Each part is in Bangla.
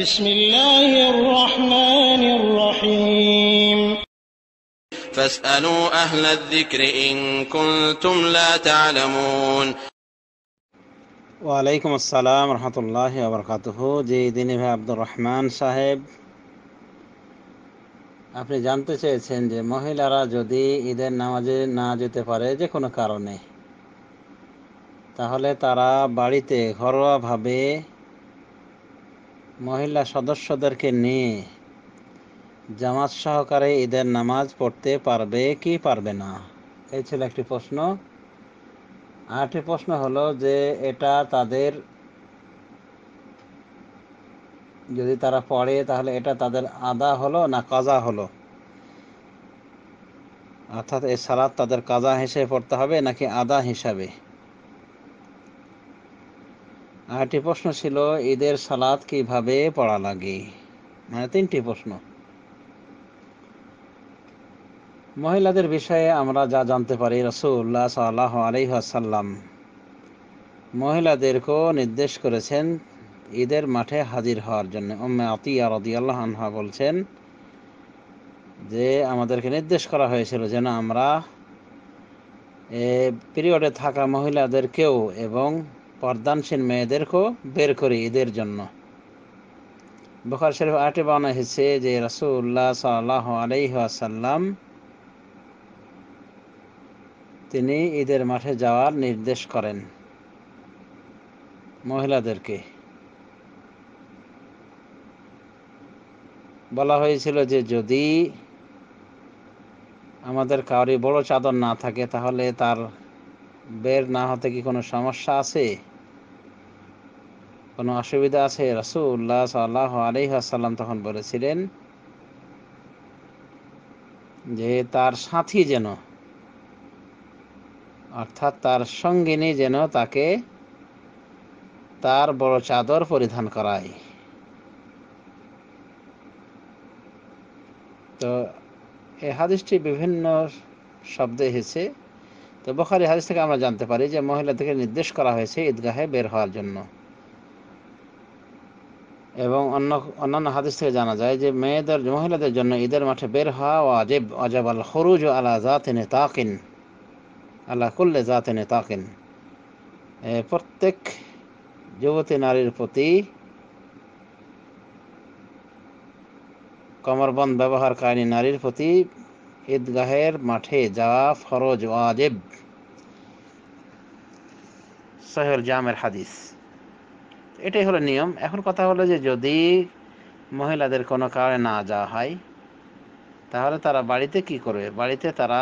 بسم الله الرحمن الرحيم فاسألوا أهل الذكر إن كنتم لا تعلمون। ওয়ালাইকুম আসসালাম রহমতুল্লাহি ওয়া বারাকাতুহু। জি দিনী ভাই আব্দুর রহমান সাহেব, আপনি জানতে চেয়েছেন যে মহিলারা যদি ঈদের নামাজে না যেতে পারে যে কোনো কারণে, তাহলে তারা বাড়িতে ঘরোয়াভাবে মহিলা সদস্যদেরকে নিয়ে জামাত সহকারে ঈদের নামাজ পড়তে পারবে কি পারবে না, এই ছিল একটি প্রশ্ন। আরেকটি প্রশ্ন হলো যে এটা তাদের যদি তারা পড়ে তাহলে এটা তাদের আদা হলো না কাজা হলো, অর্থাৎ এই সালাত তাদের কাজা হিসেবে পড়তে হবে নাকি আদা হিসাবে। আরেকটি প্রশ্ন ছিল ঈদের সালাত কিভাবে পড়া লাগে, মানে তিনটি প্রশ্ন। মহিলাদের বিষয়ে আমরা যা জানতে পারি, রাসূলুল্লাহ সাল্লাল্লাহু আলাইহি ওয়াসাল্লাম মহিলাদেরকেও নির্দেশ করেছেন ঈদের মাঠে হাজির হওয়ার জন্য। উম্মে আতিয়া রাদিয়াল্লাহু আনহা বলছেন যে আমাদেরকে নির্দেশ করা হয়েছিল যেন আমরা পিরিয়ডে থাকা মহিলাদেরকেও এবং পর্দানশীল মেয়েদেরকেও বের করি ঈদের জন্য। বুখারী শরীফ আরেকটি বর্ণনা হয়েছে যে রাসূলুল্লাহ সাল্লাল্লাহু আলাইহি ওয়াসাল্লাম তিনি ঈদের মাঠে যাওয়ার নির্দেশ করেন মহিলাদেরকে। বলা হয়েছিল যে যদি আমাদের কাউরি বড় চাদর না থাকে তাহলে তার বের না হতে কি কোনো সমস্যা আছে, কোনো অসুবিধা আছে? রাসূলুল্লাহ সাল্লাল্লাহু আলাইহি ওয়াসাল্লাম তখন বলেছিলেন যে তার সাথী যেন, অর্থাৎ তার সঙ্গিনী যেন তাকে তার বড় চাদর পরিধান করায়। তো এই হাদিসটি বিভিন্ন শব্দে এসেছে। তো বুখারী হাদিস থেকে আমরা জানতে পারি যে মহিলাদেরকে নির্দেশ করা হয়েছে ঈদগাহে বের হওয়ার জন্য, এবং অন্যান্য হাদিস থেকে জানা যায় যে মহিলাদের জন্য ঈদের মাঠে বের হওয়া ওয়াজিব। ওয়াজাবাল খুরুজ আলা যাতি নিতাকিন, আলা কুল্লি যাতি নিতাকিন, প্রত্যেক যুবতী নারীর প্রতি, কমরবন্ধ ব্যবহারকারী নারীর প্রতি ঈদগাহের মাঠে যাওয়া ফরজ, ওয়াজিব। সহিহুল জামের হাদিস। এটাই হলো নিয়ম। এখন কথা হলো যে যদি মহিলাদের কোনো কারণে না যাওয়া হয় তাহলে তারা বাড়িতে কি করবে, বাড়িতে তারা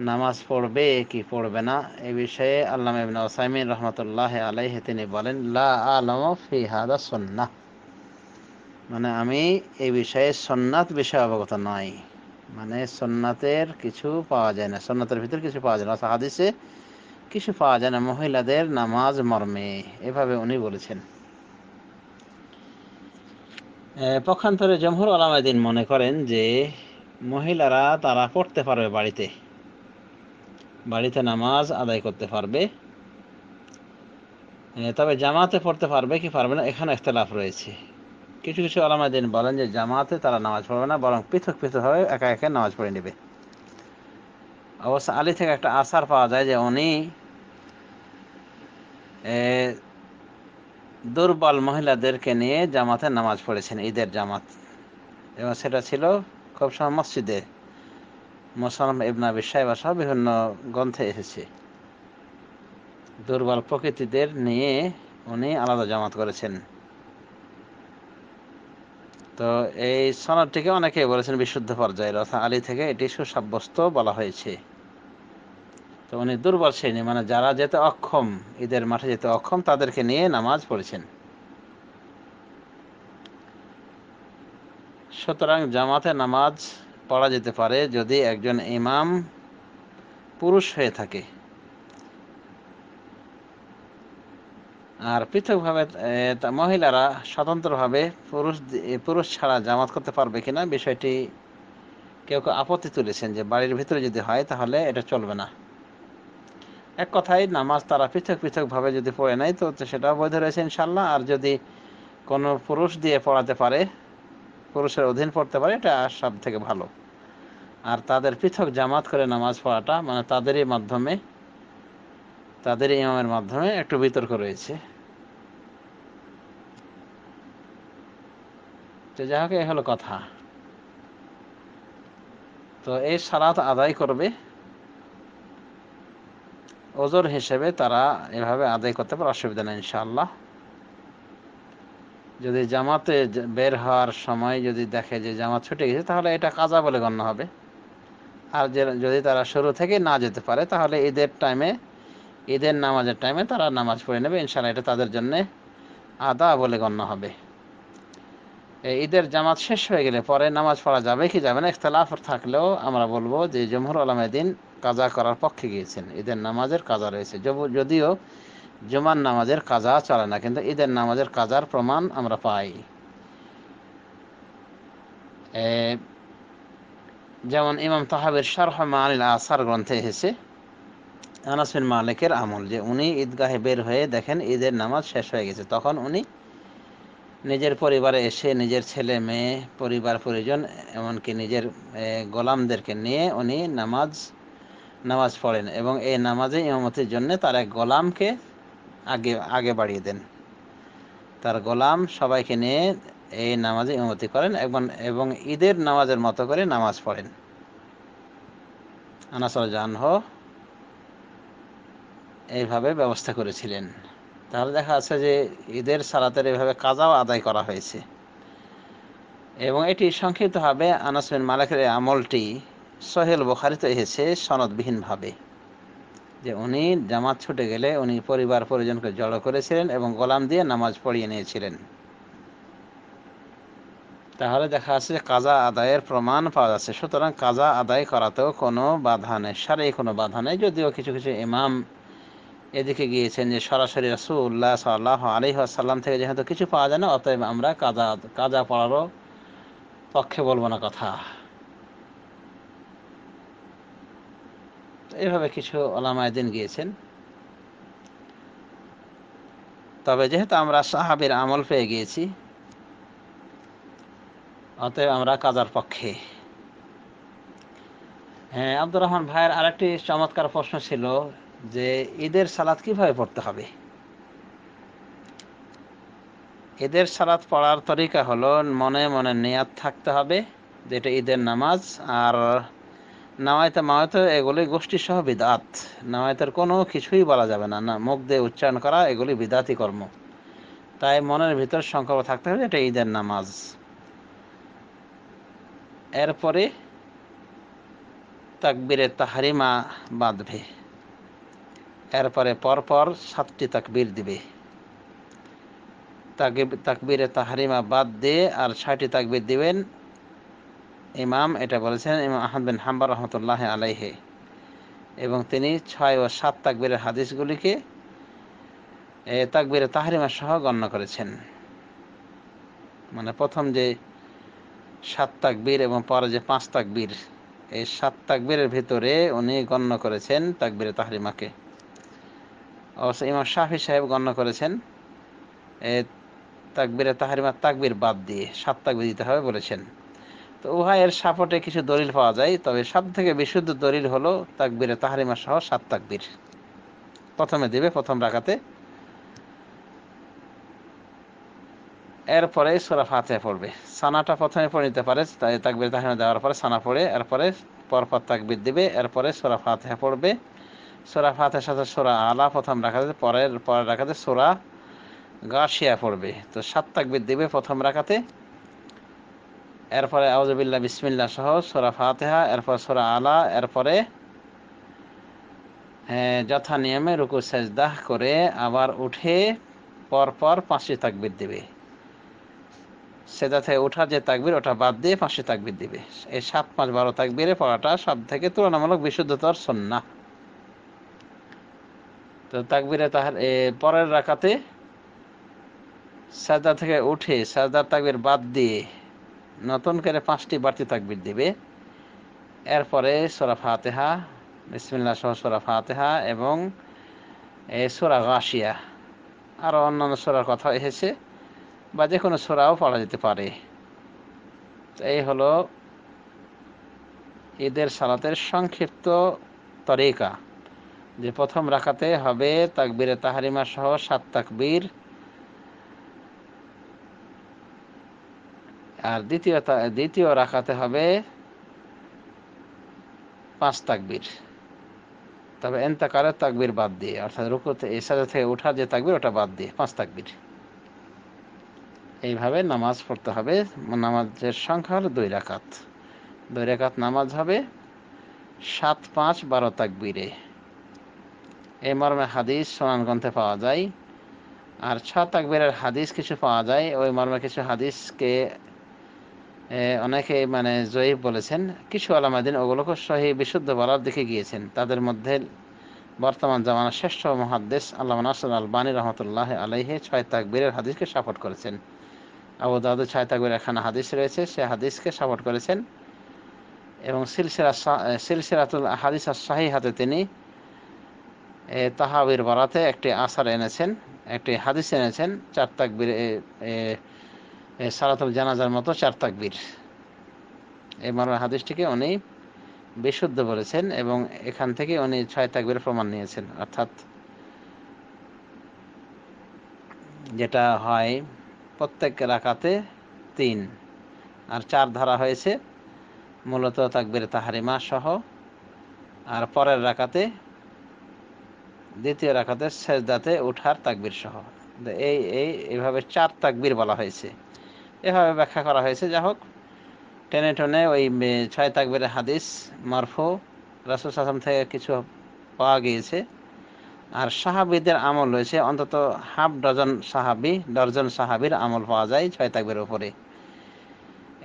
নামাজ পড়বে কি পড়বে না, এই বিষয়ে আল্লামা ইবনে উসাইমিন রহমতুল্লাহ আলাইহি তিনি বলেন লা আ'লামু ফি হাদা সুন্নাহ, মানে আমি এই বিষয়ে সুন্নাত বিষয়ে অবগত নই, মানে সুন্নাতের কিছু পাওয়া যায় না, সুন্নাতের ভিতর কিছু পাওয়া যায় না, হাদিসে কিছু পাওয়া যায় না মহিলাদের নামাজ মর্মে, এভাবে উনি বলেছেন। পক্ষান্তরে জমহুর উলামায়ে দ্বীন মনে করেন যে মহিলারা তারা পড়তে পারবে, বাড়িতে নামাজ আদায় করতে পারবে, তবে জামাতে পড়তে পারবে কি পারবে না এখানে ইখতিলাফ রয়েছে। কিছু কিছু উলামায়ে দ্বীন বলেন যে জামাতে তারা নামাজ পড়বে না, বরং পৃথক পৃথকভাবে একা একা নামাজ পড়ে নেবে। অবশ্য আলী থেকে একটা আসার পাওয়া যায় যে উনি দুর্বল মহিলাদেরকে নিয়ে জামাতে নামাজ পড়েছেন, ঈদের জামাত, এবং সেটা ছিল খুব সময় মসজিদে, মুসনাদ ইবনে আবি শাইবা সহ বিভিন্ন গ্রন্থে এসেছে। দুর্বল প্রকৃতিদের নিয়ে উনি আলাদা জামাত করেছেন। তো এই সনদটিকে অনেকে বলেছেন বিশুদ্ধ পর্যায়ের, অর্থাৎ আলী থেকে এটি সুসাব্যস্ত বলা হয়েছে। তো উনি দুর্বল শ্রেণী, মানে যারা যেতে অক্ষম, ঈদের মাঠে যেতে অক্ষম, তাদেরকে নিয়ে নামাজ পড়েছেন। সুতরাং জামাতে নামাজ পড়া যেতে পারে যদি একজন ইমাম পুরুষ হয়ে থাকে। আর পৃথকভাবে মহিলারা স্বতন্ত্রভাবে পুরুষ ছাড়া জামাত করতে পারবে কিনা বিষয়টি কেউ কেউ আপত্তি তুলেছেন যে বাড়ির ভিতরে যদি হয় তাহলে এটা চলবে না। এক কথায় নামাজ তারা পৃথক পৃথকভাবে যদি পড়ে নেয় তো সেটাও বৈধ রয়েছে ইনশাল্লাহ। আর যদি কোনো পুরুষ দিয়ে পড়াতে পারে, পুরুষের অধীন পড়তে পারে, এটা সব থেকে ভালো। আর তাদের পৃথক জামাত করে নামাজ পড়াটা, মানে তাদেরই মাধ্যমে, তাদের ইমামের মাধ্যমে একটু বিতর্ক রয়েছে। তো যাই হোক, এই হলো কথা। তো এই সালাত আদায় করবে, ওজর হিসেবে তারা এভাবে আদায় করতে পারে, অসুবিধা নেই ইনশাআল্লাহ। যদি জামাতে বের হওয়ার সময় যদি দেখে যে জামাত ছুটে গেছে, তাহলে এটা কাজা বলে গণ্য হবে। আর যদি তারা শুরু থেকে না যেতে পারে, তাহলে ঈদের টাইমে, ঈদের নামাজের টাইমে তারা নামাজ পড়ে নেবে ইনশাআল্লাহ, এটা তাদের জন্য আদা বলে গণ্য হবে। ঈদের জামাত শেষ হয়ে গেলে পরে নামাজ পড়া যাবে কি যাবে না, ইখতিলাফ থাকলেও আমরা বলবো যে জমহুর উলামায়ে দ্বীন কাজা করার পক্ষে গিয়েছেন। ঈদের নামাজের কাজা রয়েছে, যদিও জুমার নামাজের কাজা চলে না, কিন্তু ঈদের নামাজের কাজার প্রমাণ আমরা পাই। যেমন ইমাম তাহাবির শারহ মানিল আসার গ্রন্থে এসেছে আনাস বিন মালিকের আমল, যে উনি ঈদগাহে বের হয়ে দেখেন ঈদের নামাজ শেষ হয়ে গেছে, তখন উনি নিজের পরিবারে এসে নিজের ছেলে মেয়ে, পরিবার পরিজন, এমনকি নিজের গোলামদেরকে নিয়ে উনি নামাজ পড়েন, এবং এই নামাজে ইমামতির জন্য তার এক গোলামকে আগে বাড়িয়ে দেন। তার গোলাম সবাইকে নিয়ে এই নামাজে ইমামতি করেন এবং ঈদের নামাজের মতো করে নামাজ পড়েন। আনাস রাদিয়াল্লাহু আনহু এইভাবে ব্যবস্থা করেছিলেন। তাহলে দেখা যাচ্ছে যে ঈদের সালাতের এইভাবে কাজাও আদায় করা হয়েছে। এবং এটি সংক্ষিপ্তভাবে আনাস বিন মালিকের এই আমলটি সহিহ বুখারীতে এসেছে সনদবিহীনভাবে, যে উনি জামাত ছুটে গেলে উনি পরিবার পরিজনকে জড়ো করেছিলেন এবং গোলাম দিয়ে নামাজ পড়িয়ে নিয়েছিলেন। তাহলে দেখা যাচ্ছে যে কাজা আদায়ের প্রমাণ পাওয়া যাচ্ছে। সুতরাং কাজা আদায় করাতেও কোনো বাধা নেই, শারঈ কোনো বাধা নেই। যদিও কিছু কিছু ইমাম এদিকে গিয়েছেন যে সরাসরি রাসূলুল্লাহ সাল্লাল্লাহু আলাইহি ওয়াসাল্লাম থেকে যেহেতু কিছু পাওয়া যায় না, অতএব আমরা কাজা পড়ারও পক্ষে বলবো না কথা। এইভাবে কিছু উলামায়ে দ্বীন গিয়েছেন। তবে যেহেতু আমরা সাহাবীর আমল পেয়ে গিয়েছি, অতএব আমরা কাজার পক্ষে। হ্যাঁ, আব্দুর রহমান ভাইয়ের আরেকটি চমৎকার প্রশ্ন ছিল যে ঈদের সালাত কিভাবে পড়তে হবে। ঈদের সালাত পড়ার তরিকা হলো মনে মনে নিয়াত থাকতে হবে যেটা ঈদের নামাজ, আর নাওয়াইতে এগুলি গোষ্ঠী সহ বিদআত। নাওয়াইতের কোনো কিছুই বলা যাবে না, মুখ দিয়ে উচ্চারণ করা এগুলি বিদআতি কর্ম। তাই মনের ভিতর সংকল্প থাকতে হবে এটা ঈদের নামাজ। এরপরে তাকবীরে তাহরিমা বাঁধবে, এরপরে পরপর 7টি তাকবীর দিবে। তাকবীরে তাহরিমা বাদ দিয়ে আর 6টি তাকবীর দিবেন ইমাম, এটা বলেছেন ইমাম আহমদ বিন হাম্বল রহমতুল্লাহ আলাইহি, এবং তিনি 6 ও 7 তাকবীরের হাদিসগুলিকে তাকবীরে তাহরিমা সহ গণ্য করেছেন। মানে প্রথম যে 7 তাকবীর এবং পরে যে 5 তাকবীর, এই 7 তাকবীরের ভিতরে উনি গণ্য করেছেন তাকবীরে তাহরিমাকে। অবশ্য ইমাম শাফি সাহেব গণ্য করেছেন তাকবীরে তাহরিমার তাকবীর বাদ দিয়ে 7 তাকবীর দিতে হবে বলেছেন। তো উভয়ের সাপোর্টে কিছু দলিল পাওয়া যায়, তবে সব থেকে বিশুদ্ধ দলিল হলো তাকবীরে তাহরিমা সহ 7 তাকবীর প্রথমে দিবে প্রথম রাকাতে। এরপরে সূরা ফাতিহা পড়বে। সানাটা প্রথমে পড়ে নিতে পারে, তাই তাকবীরে তাহরিমা দেওয়ার পরে সানা পড়ে এরপরে পরপর তাকবীর দিবে, এরপরে সূরা ফাতিহা পড়বে। সূরা ফাতিহার সাথে সূরা আলা প্রথম রাকাতে, পরের রাকাতে সূরা গাশিয়া পড়বে। তো 7 তাকবীর দিবে প্রথম রাকাতে, এরপরে আউযু বিল্লাহ বিসমিল্লাহ সহ সূরা ফাতিহা, এরপর সূরা আলা, এরপরে যথা নিয়মে রুকু সেজদা করে আবার উঠে পরপর 5টি তাকবীর দিবে। সেজদা থেকে ওঠার যে তাকবীর ওটা বাদ দিয়ে 5টি তাকবীর দিবে। এই 7, 5, 12 তাকবীরে পড়াটা সব থেকে তুলনামূলক বিশুদ্ধতর সুন্নাহ। তো তাকবীরে পরের রাকাতে সেজদা থেকে উঠে সেজদার তাকবীর বাদ দিয়ে নতুন করে 5টি বাড়তি তাকবীর দিবে। এরপরে সূরা ফাতিহা, বিসমিল্লাহ সহ সূরা ফাতিহা এবং সূরা গাশিয়া, আরও অন্যান্য সূরার কথা এসেছে, বা যে কোনো সূরাও পড়া যেতে পারে। তো এই হলো ঈদের সালাতের সংক্ষিপ্ত তরিকা, যে প্রথম রাকাতে হবে তাকবীরে তাহরিমা সহ 7 তাকবীর, আর দ্বিতীয় রাকাতে হবে 5 তাকবীর, তবে ইন্তেকালের তাকবীর বাদ দিয়ে, অর্থাৎ রুকুতে সাজদা থেকে ওঠার যে তাকবীর ওটা বাদ দিয়ে 5 তাকবীর। এইভাবে নামাজ পড়তে হবে। নামাজের সংখ্যা হলো 2 রাকাত। 2 রাকাত নামাজ হবে 7, 5, 12 তাকবীরে। এই মর্মে হাদিস সুনান গ্রন্থে পাওয়া যায়। আর 6 তাকবীরের হাদিস কিছু পাওয়া যায়, ওই মর্মে কিছু হাদিসকে অনেকে মানে জয়ীফ বলেছেন, কিছু আলামাদিন ওগুলোকে সহিহ বিশুদ্ধ বলার দিকে গিয়েছেন। তাদের মধ্যে বর্তমান জামানার শ্রেষ্ঠ মুহাদ্দিস আল্লামা নাসির আলবানী রহমতুল্লাহ আলাইহি 6 তাকবীরের হাদিসকে সাপোর্ট করেছেন। আবু দাউদে 6 তাকবীরের এখানে হাদিস রয়েছে, সে হাদিসকে সাপোর্ট করেছেন। এবং সিলসিলাতুল হাদিস আস-সাহিহাতে তিনি তাহাবির বারাতে একটি আসার এনেছেন, একটি হাদিস এনেছেন 4 তাকবীর, সালাতুল জানাজার মতো 4 তাকবীর। এই মর্মে হাদিসটিকে উনি বিশুদ্ধ বলেছেন এবং এখান থেকে উনি 6 তাকবীরের প্রমাণ নিয়েছেন, অর্থাৎ যেটা হয় প্রত্যেক রাকাতে 3 আর 4 ধরা হয়েছে মূলত তাকবীরে তাহরিমা সহ, আর পরের রাকাতে দ্বিতীয় রাকাতে সেজদাতে ওঠার তাকবীর সহ। এইভাবে 4 তাকবীর বলা হয়েছে, এভাবে ব্যাখ্যা করা হয়েছে। যা হোক, টেনে টেনে ওই 6 তাকবীরের হাদিস মারফু রাসূল সাল্লাল্লাহু আলাইহি ওয়াসাল্লাম থেকে কিছু পাওয়া গিয়েছে। আর সাহাবীদের আমল রয়েছে অন্তত ডজন সাহাবীর আমল পাওয়া যায় 6 তাকবীরের উপরে।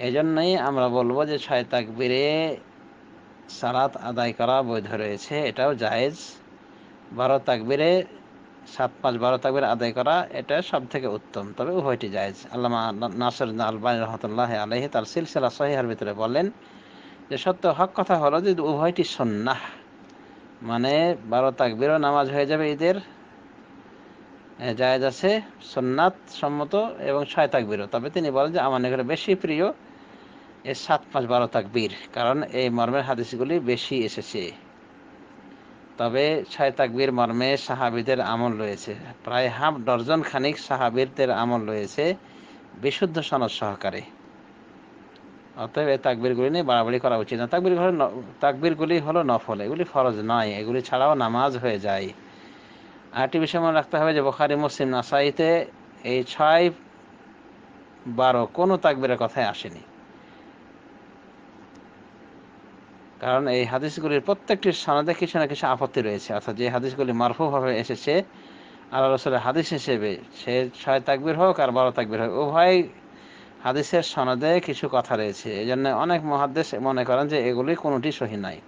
এই জন্যই আমরা বলবো যে 6 তাকবীরে সালাত আদায় করা বৈধ রয়েছে, এটাও জায়েজ। 12 তাকবীরে 7, 5, 12 তাকবীর আদায় করা এটা সব থেকে উত্তম, তবে উভয়টি জায়েজ। আল্লামা নাসির আলবানী রহমতুল্লাহ আলাইহি তার সিলসিলা সহিহার ভিতরে বলেন যে সত্য হক কথা হলো যে উভয়টি সুন্নাহ, মানে 12 তাকবীরও নামাজ হয়ে যাবে ঈদের, জায়েজ আছে, সুন্নাত সম্মত, এবং 6 তাকবীরও। তবে তিনি বলেন যে আমার নিকটে বেশি প্রিয় এই 7, 5, 12 তাকবীর, কারণ এই মর্মের হাদিসগুলি বেশি এসেছে। তবে 6 তাকবীর মর্মে সাহাবীদের আমল রয়েছে, প্রায় হাফ ডজন খানিক সাহাবীদের আমল রয়েছে বিশুদ্ধ সনদ সহকারে। অতএব এই তাকবীরগুলি নিয়ে বাড়াবাড়ি করা উচিত না। তাকবীরগুলি হলো নফল, এগুলি ফরজ নয়, এগুলি ছাড়াও নামাজ হয়ে যায়। আরেকটি বিষয় মনে রাখতে হবে যে বুখারী, মুসলিম, নাসাঈতে এই 6, 12 কোনো তাকবীরের কথাই আসেনি, কারণ এই হাদিসগুলির প্রত্যেকটির সনদে কিছু না কিছু আপত্তি রয়েছে। অর্থাৎ যে হাদিসগুলি মারফুভাবে এসেছে আল্লাহ রাসূলের হাদিস হিসেবে, সে 6 তাকবীর হোক আর 12 তাকবীর হোক, উভয় হাদিসের সনদে কিছু কথা রয়েছে। এই জন্য অনেক মুহাদ্দিস মনে করেন যে এগুলি কোনোটি সহিহ নাই,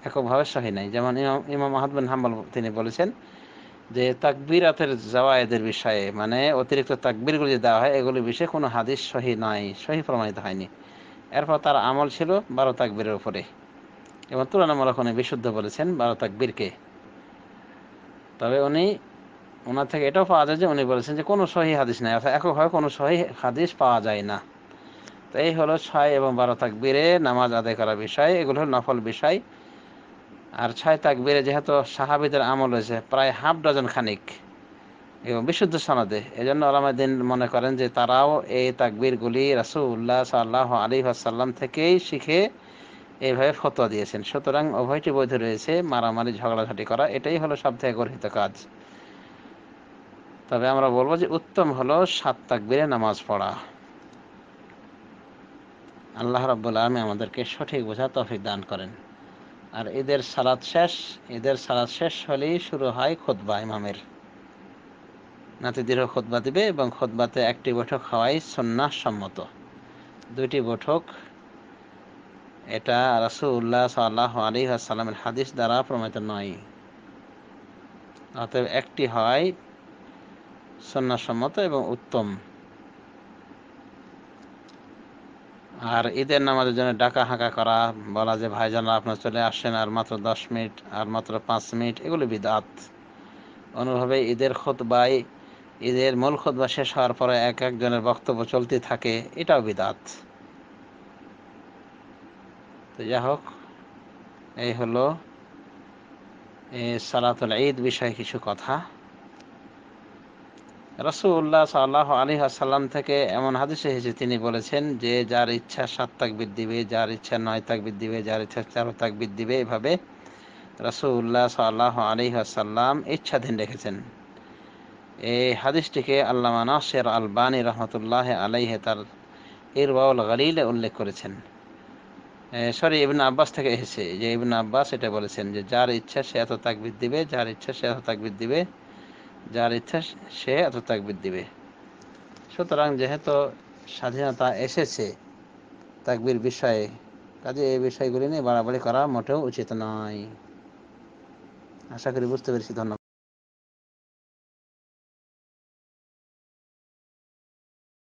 এককভাবে সহিহ নাই। যেমন ইমাম আহমদ বিন হাম্বল তিনি বলেছেন যে তাকবীরাতের জাওয়ায়েদের বিষয়ে, মানে অতিরিক্ত তাকবীরগুলি দেওয়া হয়, এগুলির বিষয়ে কোনো হাদিস সহিহ নাই, সহিহ প্রমাণিত হয়নি। এরপর তার আমল ছিল 12 তাকবীরের উপরে, এবং তুলনামূলক উনি বিশুদ্ধ বলেছেন 12 তাকবীরকে। তবে ওনার থেকে এটাও পাওয়া যায় যে উনি বলেছেন যে কোনো সহিহ হাদিস নাই, অর্থাৎ এককভাবে কোনো সহিহ হাদিস পাওয়া যায় না। তো এই হলো 6 এবং 12 তাকবীরে নামাজ আদায় করার বিষয়, এগুলো হলো নফল বিষয়। আর 6 তাকবীরে যেহেতু সাহাবীদের আমল রয়েছে প্রায় হাফ ডজন খানিক এবং বিশুদ্ধ সনদে, এজন্য উলামায়ে দ্বীন মনে করেন যে তারাও এই তাকবীরগুলি রাসূলুল্লাহ সাল্লাল্লাহু আলাইহি ওয়াসাল্লাম থেকেই শিখে এইভাবে ফতোয়া দিয়েছেন। সুতরাং উভয়টি বৈধ রয়েছে, মারামারি ঝগড়াঝাটি করা এটাই হলো সবথেকে গর্হিত কাজ। তবে আমরা বলবো যে উত্তম হলো 7 তাকবীরে নামাজ পড়া। আল্লাহ রাব্বুল আলামিন আমাদেরকে সঠিক বোঝার তৌফিক দান করেন। আর ঈদের সালাত শেষ হলেই শুরু হয় খুতবা, ইমামের নাতি দীর্ঘ খুতবা দিবে এবং খুতবাতে একটি বৈঠক হওয়াই সুন্নাহ সম্মত। 2টি বৈঠক এটা রাসূলুল্লাহ সাল্লাল্লাহু আলাইহি ওয়াসাল্লামের হাদিস দ্বারা প্রমাণিত নয়, অতএব একটি হয় সুন্নাহ সম্মত এবং উত্তম। আর ঈদের নামাজের জন্য ডাকা হাঁকা করা, বলা যে ভাইজানরা আপনারা চলে আসেন, আর মাত্র 10 মিনিট, আর মাত্র 5 মিনিট, এগুলো বিদআত। অনুভাবে ঈদের খুতবায় ঈদের মূল খুতবা শেষ হওয়ার পরে এক একজনের বক্তব্য চলতে থাকে, এটাও বিদাত। তো যাই হোক, এই হলো সালাতুল ঈদ বিষয়ে কিছু কথা। রাসূলুল্লাহ সাল্লাল্লাহু আলাইহি ওয়াসাল্লাম থেকে এমন হাদিস এসেছে, তিনি বলেছেন যে যার ইচ্ছা 7 তাকবীর দিবে, যার ইচ্ছা 9 তাকবীর দিবে, যার ইচ্ছা 4 তাকবীর দিবে। এভাবে রাসূলুল্লাহ সাল্লাল্লাহু আলাইহি ওয়াসাল্লাম ইচ্ছাধীন রেখেছেন। এই হাদিসটিকে আল্লামা নাসির আলবানী রহমতুল্লাহ আলাইহি তার ইরওয়াউল গালিলে উল্লেখ করেছেন। ইবনে আব্বাস থেকে এসেছে যে ইবনে আব্বাস এটা বলেছেন যে যার ইচ্ছা সে এত তাকবীর দিবে, যার ইচ্ছা সে এত তাকবীর দিবে, যার ইচ্ছা সে এত তাকবীর দিবে। সুতরাং যেহেতু স্বাধীনতা এসেছে তাকবীর বিষয়ে, কাজে এই বিষয়গুলি নিয়ে বাড়াবাড়ি করা মোটেও উচিত নয়। আশা করি বুঝতে পেরেছি। ধন্যবাদ।